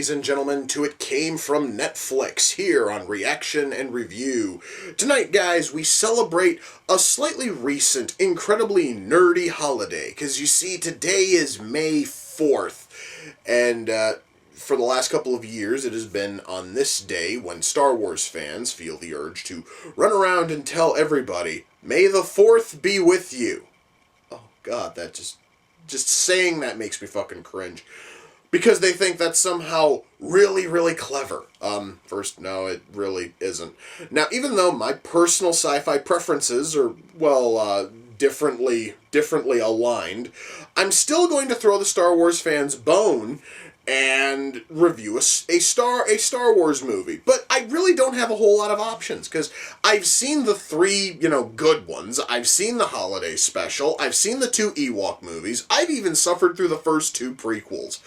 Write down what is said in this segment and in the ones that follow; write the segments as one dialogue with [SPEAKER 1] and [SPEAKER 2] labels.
[SPEAKER 1] ladies and gentlemen, to It Came From Netflix here on Reaction and Review. Tonight, guys, we celebrate a slightly recent, incredibly nerdy holiday, because you see, today is May 4th, and for the last couple of years, it has been on this day when Star Wars fans feel the urge to run around and tell everybody, "May the 4th be with you." Oh, God, that just saying that makes me fucking cringe. Because they think that's somehow really, really clever. First, no, it really isn't. Now, even though my personal sci-fi preferences are, well, differently aligned, I'm still going to throw the Star Wars fans bone and review a Star Wars movie. But I really don't have a whole lot of options, because I've seen the three, good ones. I've seen the holiday special. I've seen the 2 Ewok movies. I've even suffered through the first 2 prequels.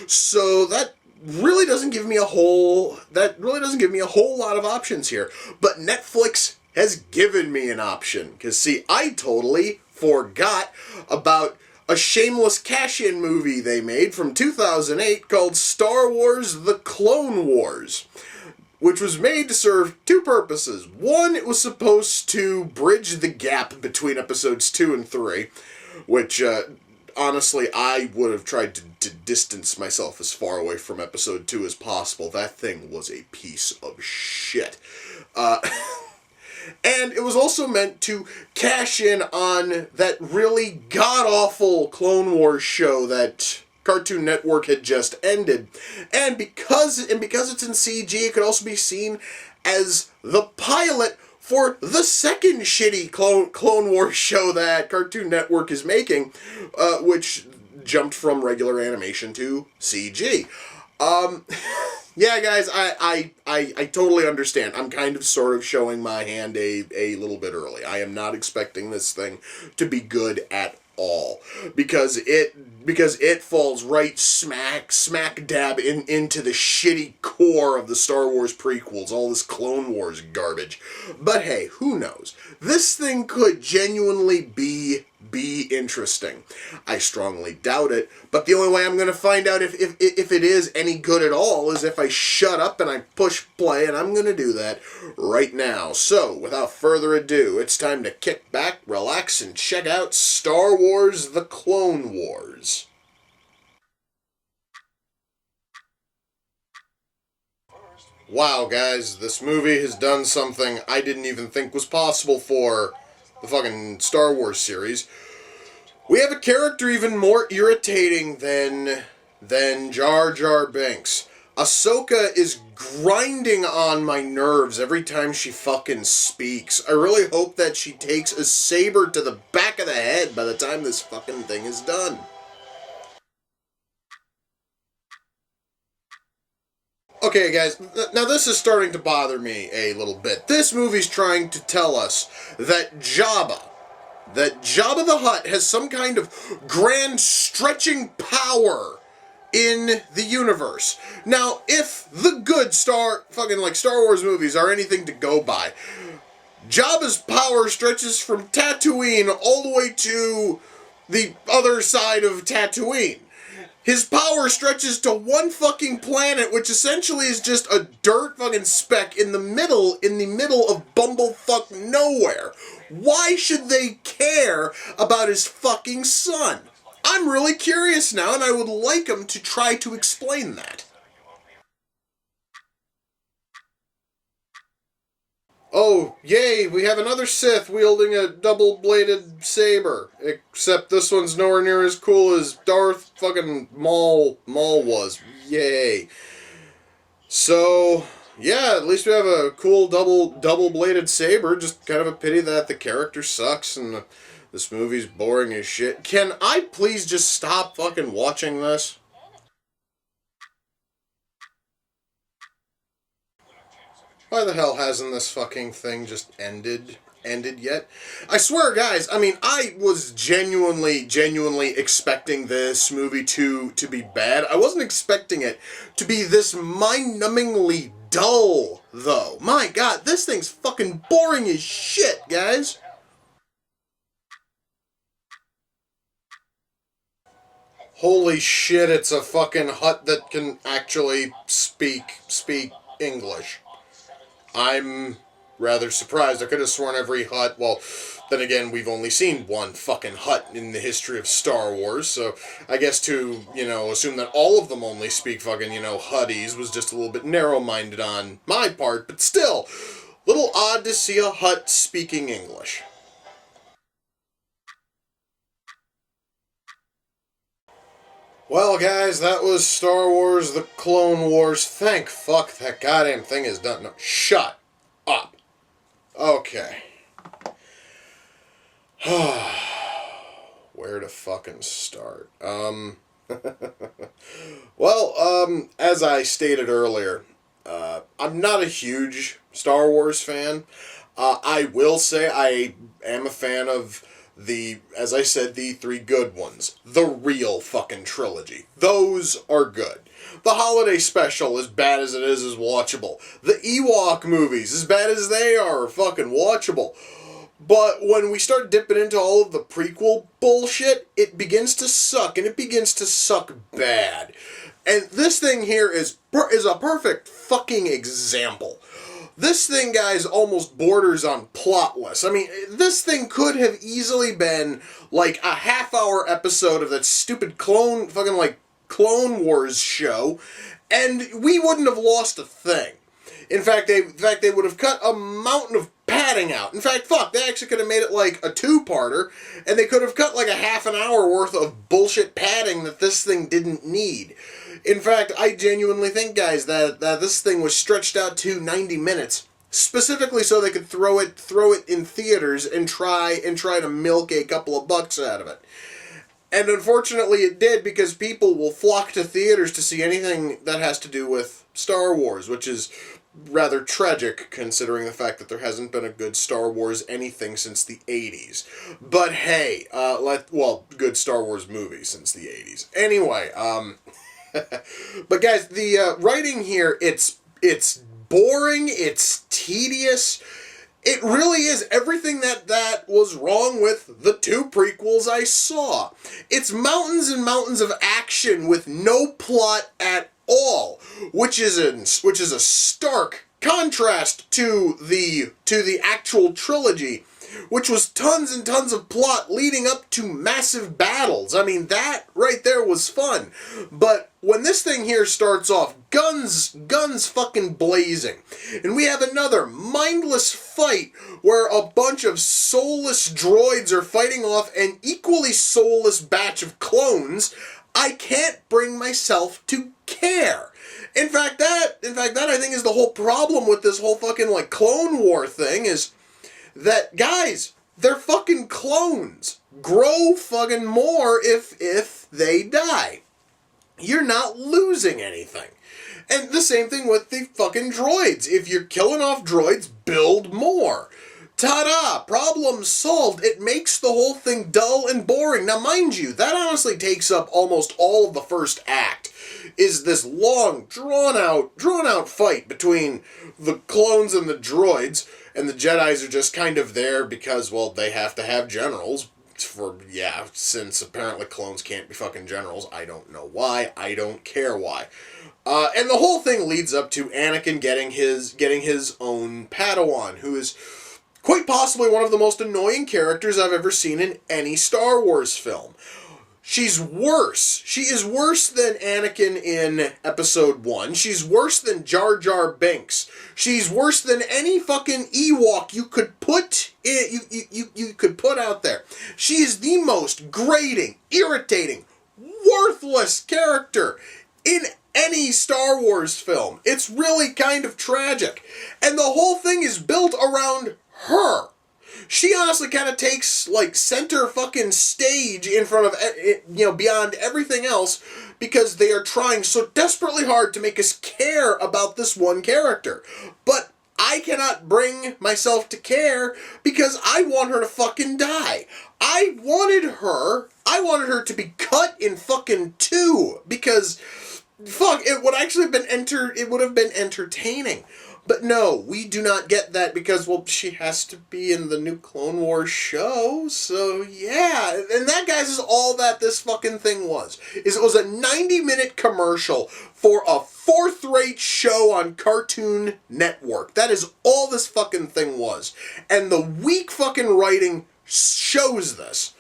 [SPEAKER 1] So that really doesn't give me a whole lot of options here. But Netflix has given me an option. Because, see, I totally forgot about a shameless cash-in movie they made from 2008 called Star Wars: The Clone Wars, which was made to serve 2 purposes. One, it was supposed to bridge the gap between episodes 2 and 3, which, honestly, I would have tried to distance myself as far away from episode 2 as possible. That thing was a piece of shit. And it was also meant to cash in on that really god-awful Clone Wars show that Cartoon Network had just ended. And because it's in CG, it could also be seen as the pilot for the second shitty Clone Wars show that Cartoon Network is making, which jumped from regular animation to CG. Yeah, guys, I totally understand. I'm kind of sort of showing my hand a little bit early. I am not expecting this thing to be good at all, because it falls right smack dab into the shitty core of the Star Wars prequels, all this Clone Wars garbage. But hey, who knows? This thing could genuinely be interesting. I strongly doubt it, but the only way I'm going to find out if it is any good at all is if I shut up and I push play, and I'm going to do that right now. So, without further ado, it's time to kick back, relax, and check out Star Wars: The Clone Wars. Wow, guys, this movie has done something I didn't even think was possible for the fucking Star Wars series. We have a character even more irritating than Jar Jar Binks. Ahsoka is grinding on my nerves every time she fucking speaks. I really hope that she takes a saber to the back of the head by the time this fucking thing is done. Okay, guys, now this is starting to bother me a little bit. This movie's trying to tell us that Jabba the Hutt has some kind of grand stretching power in the universe. Now, if the good Star Wars movies are anything to go by, Jabba's power stretches from Tatooine all the way to the other side of Tatooine. His power stretches to one fucking planet, which essentially is just a dirt fucking speck in the middle of bumblefuck nowhere. Why should they care about his fucking son? I'm really curious now, and I would like him to try to explain that. Oh, yay, we have another Sith wielding a double-bladed saber. Except this one's nowhere near as cool as Darth fucking Maul was. Yay. So, yeah, at least we have a cool double-bladed saber. Just kind of a pity that the character sucks and this movie's boring as shit. Can I please just stop fucking watching this? Why the hell hasn't this fucking thing just ended yet? I swear, guys, I mean, I was genuinely expecting this movie to be bad. I wasn't expecting it to be this mind-numbingly dull, though. My God, this thing's fucking boring as shit, guys. Holy shit, it's a fucking hut that can actually speak English. I'm rather surprised. I could have sworn every hut, well, then again, we've only seen one fucking hut in the history of Star Wars, so I guess to, assume that all of them only speak fucking, hutties was just a little bit narrow-minded on my part, but still, little odd to see a hut speaking English. Well, guys, that was Star Wars The Clone Wars. Thank fuck that goddamn thing is done. No, shut up. Okay. Where to fucking start? Well, as I stated earlier, I'm not a huge Star Wars fan. I will say I am a fan of as I said, the three good ones. The real fucking trilogy. Those are good. The holiday special, as bad as it is watchable. The Ewok movies, as bad as they are fucking watchable. But when we start dipping into all of the prequel bullshit, it begins to suck, and it begins to suck bad. And this thing here is a perfect fucking example. This thing, guys, almost borders on plotless. I mean, this thing could have easily been like a half-hour episode of that stupid Clone Wars show, and we wouldn't have lost a thing. In fact, they would have cut a mountain of padding out. In fact, they actually could have made it like a two-parter, and they could have cut like a half an hour worth of bullshit padding that this thing didn't need. In fact, I genuinely think, guys, that this thing was stretched out to 90 minutes, specifically so they could throw it in theaters and try to milk a couple of bucks out of it. And unfortunately it did, because people will flock to theaters to see anything that has to do with Star Wars, which is rather tragic considering the fact that there hasn't been a good Star Wars anything since the 80s. But hey, good Star Wars movie since the 80s. Anyway, but guys, the writing here, it's boring, it's tedious. It really is everything that was wrong with the two prequels I saw. It's mountains and mountains of action with no plot at all, which is a stark contrast to the actual trilogy, which was tons and tons of plot leading up to massive battles. I mean, that right there was fun. But when this thing here starts off, guns fucking blazing, and we have another mindless fight where a bunch of soulless droids are fighting off an equally soulless batch of clones, I can't bring myself to care. In fact, that I think is the whole problem with this whole fucking Clone War thing, is that, guys, they're fucking clones. Grow fucking more if they die. You're not losing anything. And the same thing with the fucking droids. If you're killing off droids, build more. Ta-da! Problem solved. It makes the whole thing dull and boring. Now, mind you, that honestly takes up almost all of the first act, is this long, drawn-out fight between the clones and the droids, and the Jedis are just kind of there because, well, they have to have generals. Since apparently clones can't be fucking generals. I don't know why. I don't care why. And the whole thing leads up to Anakin getting his own Padawan, who is quite possibly one of the most annoying characters I've ever seen in any Star Wars film. She's worse. She is worse than Anakin in Episode 1. She's worse than Jar Jar Binks. She's worse than any fucking Ewok you could put you could put out there. She is the most grating, irritating, worthless character in any Star Wars film. It's really kind of tragic. And the whole thing is built around her. She honestly kind of takes, center fucking stage in front of, beyond everything else, because they are trying so desperately hard to make us care about this one character. But I cannot bring myself to care because I want her to fucking die. I wanted her to be cut in fucking two, because, it would have been entertaining. But no, we do not get that because, well, she has to be in the new Clone Wars show, so yeah. And that, guys, is all that this fucking thing was. Is it was a 90-minute commercial for a fourth-rate show on Cartoon Network. That is all this fucking thing was. And the weak fucking writing shows this.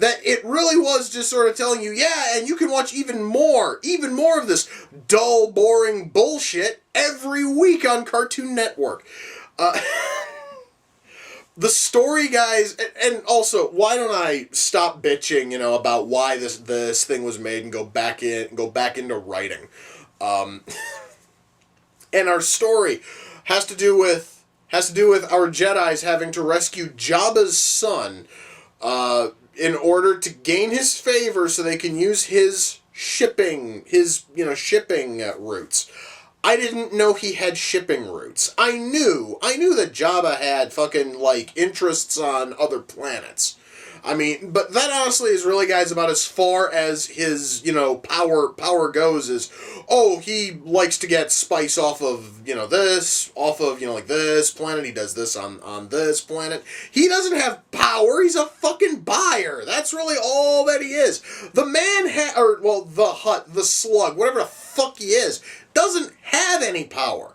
[SPEAKER 1] That it really was just sort of telling you, yeah, and you can watch even more of this dull, boring bullshit every week on Cartoon Network. The story, guys, and also, why don't I stop bitching, about why this thing was made and go back into writing. And our story has to do with our Jedis having to rescue Jabba's son, in order to gain his favor so they can use his shipping routes. I didn't know he had shipping routes. I knew that Jabba had fucking, interests on other planets. I mean, but that honestly is really, guys, about as far as his, power goes is, he likes to get spice off of, this planet, he does this on this planet. He doesn't have power, he's a fucking buyer. That's really all that he is. The man, the slug, whatever the fuck he is, doesn't have any power.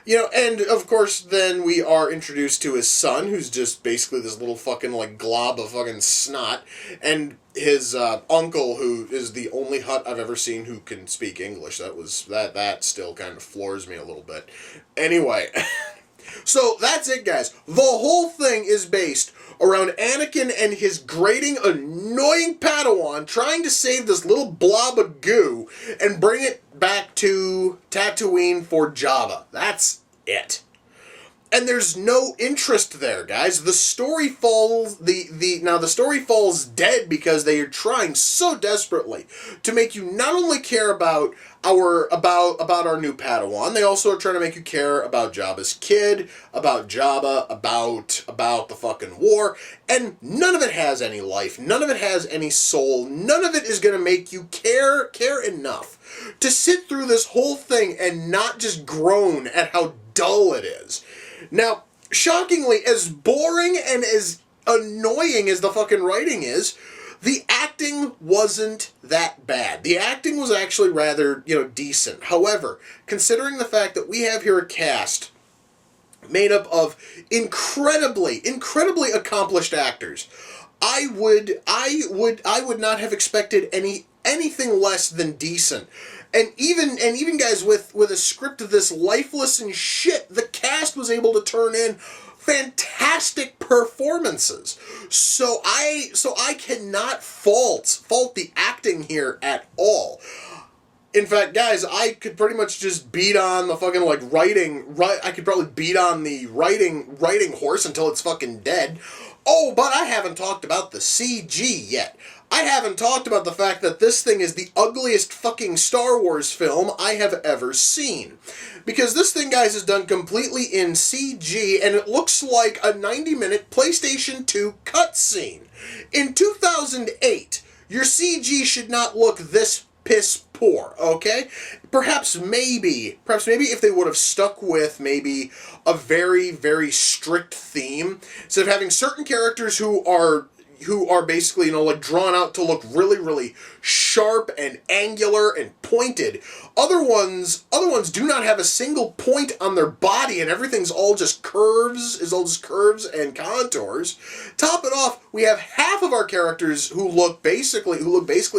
[SPEAKER 1] And of course, then we are introduced to his son, who's just basically this little fucking, glob of fucking snot, and his uncle, who is the only Hutt I've ever seen who can speak English. That still kind of floors me a little bit. Anyway, so that's it, guys. The whole thing is based around Anakin and his grating, annoying Padawan trying to save this little blob of goo and bring it back to Tatooine for Jabba. That's it. And there's no interest there, guys. The story falls the story falls dead because they are trying so desperately to make you not only care about our new Padawan, they also are trying to make you care about Jabba's kid, about Jabba, about the fucking war, and none of it has any life, none of it has any soul, none of it is going to make you care enough to sit through this whole thing and not just groan at how dull it is. Now, shockingly, as boring and as annoying as the fucking writing is, the acting wasn't that bad. The acting was actually rather, decent. However, considering the fact that we have here a cast made up of incredibly accomplished actors, I would not have expected anything less than decent. And even guys, with a script of this lifeless and shit, the cast was able to turn in fantastic performances. So I cannot fault the acting here at all. In fact, guys, I could pretty much just beat on the fucking I could probably beat on the writing horse until it's fucking dead. Oh, but I haven't talked about the CG yet. I haven't talked about the fact that this thing is the ugliest fucking Star Wars film I have ever seen. Because this thing, guys, is done completely in CG, and it looks like a 90-minute PlayStation 2 cutscene. In 2008, your CG should not look this piss poor, okay? Perhaps maybe if they would have stuck with maybe a very, very strict theme, instead of having certain characters who are basically, drawn out to look really, really sharp and angular and pointed. Other ones do not have a single point on their body, and everything's all just curves and contours. Top it off, we have half of our characters who look basically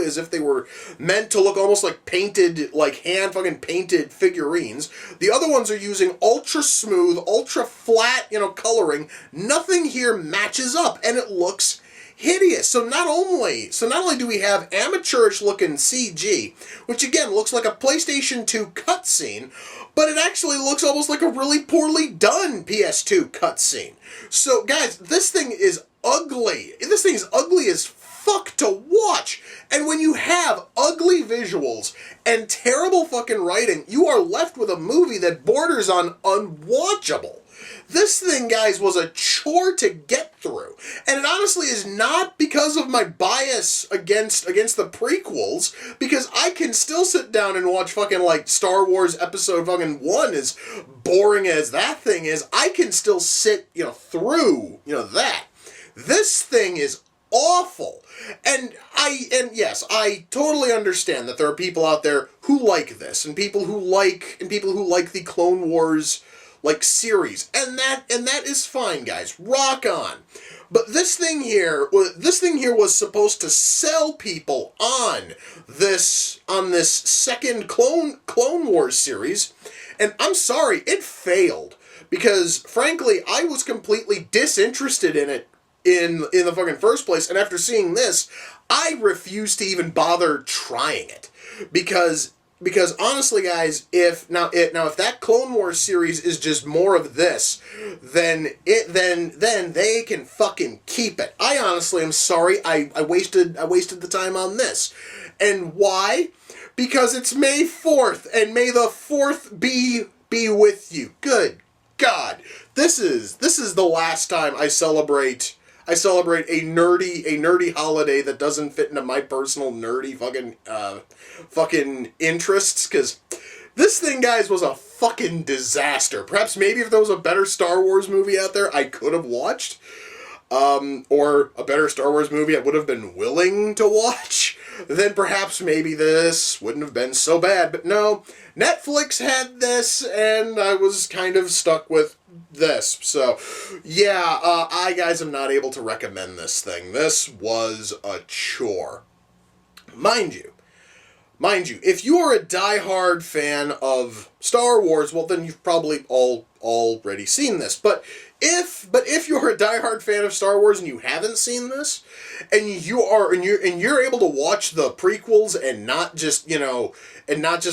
[SPEAKER 1] as if they were meant to look almost like painted, hand fucking painted figurines. The other ones are using ultra smooth, ultra flat, coloring. Nothing here matches up, and it looks hideous. So not only do we have amateurish looking CG, which again looks like a PlayStation 2 cutscene, but it actually looks almost like a really poorly done PS2 cutscene. So guys, this thing is ugly. This thing is ugly as fuck to watch. And when you have ugly visuals and terrible fucking writing, you are left with a movie that borders on unwatchable. This thing, guys, was a chore to get through. And it honestly is not because of my bias against the prequels, because I can still sit down and watch fucking, like, Star Wars Episode fucking 1, as boring as that thing is. I can still sit, through, that. This thing is awful. And yes, I totally understand that there are people out there who like this, and people who like the Clone Wars series, and that is fine, guys. Rock on. But this thing here was supposed to sell people on this second Clone Wars series, and I'm sorry, it failed, because frankly, I was completely disinterested in it in the fucking first place, and after seeing this, I refuse to even bother trying it, because honestly, guys, if that Clone Wars series is just more of this, then they can fucking keep it. I honestly am sorry I wasted the time on this. And why? Because it's May 4th, and may the 4th be with you. Good God. This is the last time I celebrate a nerdy holiday that doesn't fit into my personal nerdy fucking interests, because this thing, guys, was a fucking disaster. Perhaps maybe if there was a better Star Wars movie out there I could have watched, or a better Star Wars movie I would have been willing to watch, then perhaps maybe this wouldn't have been so bad. But no, Netflix had this, and I was kind of stuck with this. So, yeah, I, guys, am not able to recommend this thing. This was a chore. Mind you, if you are a diehard fan of Star Wars, well, then you've probably already seen this. But if you're a diehard fan of Star Wars and you haven't seen this, and you're able to watch the prequels and not just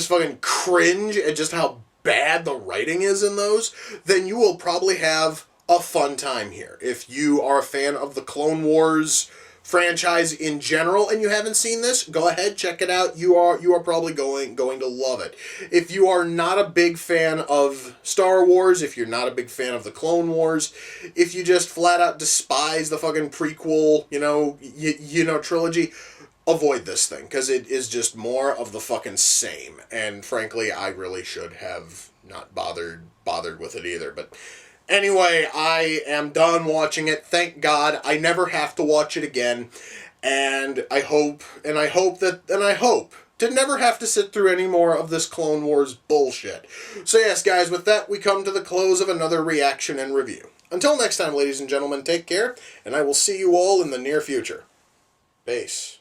[SPEAKER 1] fucking cringe at just how bad the writing is in those, then you will probably have a fun time here. If you are a fan of the Clone Wars franchise in general and you haven't seen this, go ahead, check it out. You are probably going to love it. If you are not a big fan of Star Wars, if you're not a big fan of the Clone Wars, if you just flat out despise the fucking prequel, trilogy, avoid this thing, because it is just more of the fucking same. And frankly, I really should have not bothered with it either. But anyway, I am done watching it. Thank God I never have to watch it again. And I hope to never have to sit through any more of this Clone Wars bullshit. So yes, guys, with that, we come to the close of another reaction and review. Until next time, ladies and gentlemen, take care, and I will see you all in the near future. Peace.